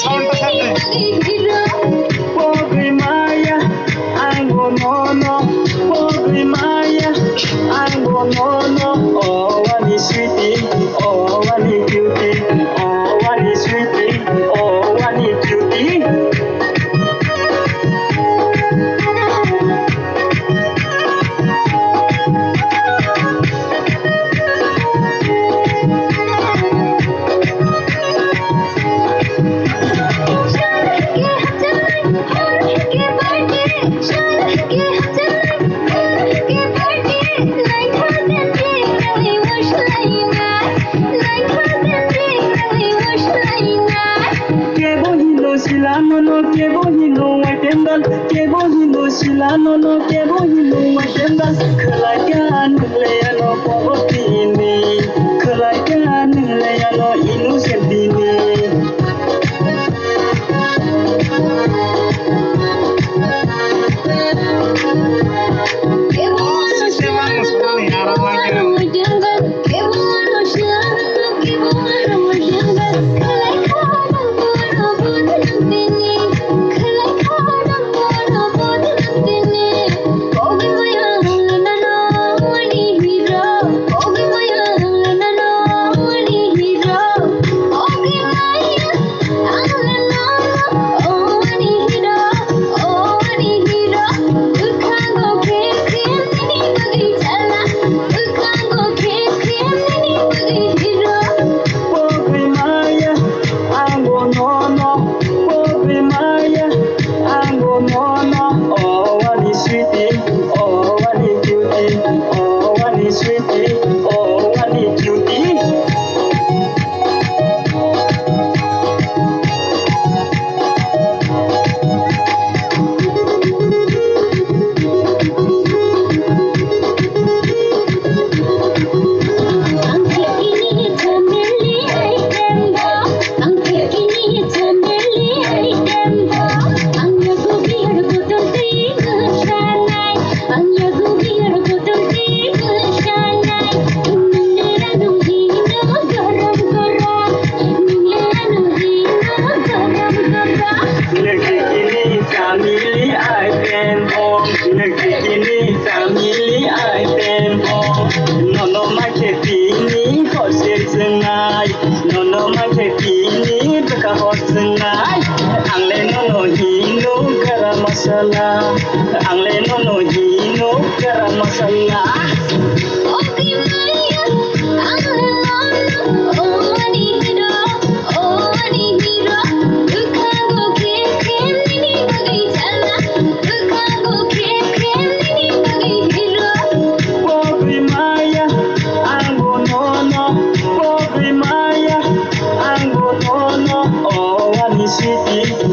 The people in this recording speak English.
সাউন্ডটা সাথে Pobre Maya, ango nono. Pobre Maya, ango nono. Oh, what is sweetie? Oh, what is cutie? Oh, what is sweetie? Oh, what is cutie? Silanono que bohino watendal que bohino silanono que bohino watendal kelakan leyano pogotini kelakan leyano innocentini Nono maketini beka hosnai angle nono hino garam masala angle nono hino garam masala Okay Maya angle nono oh ani hero ukhago ke nini bagai chala ukhago ke nini bagai hero Pobre Maya ango nono Pobre Maya ango nono oh what is sweetie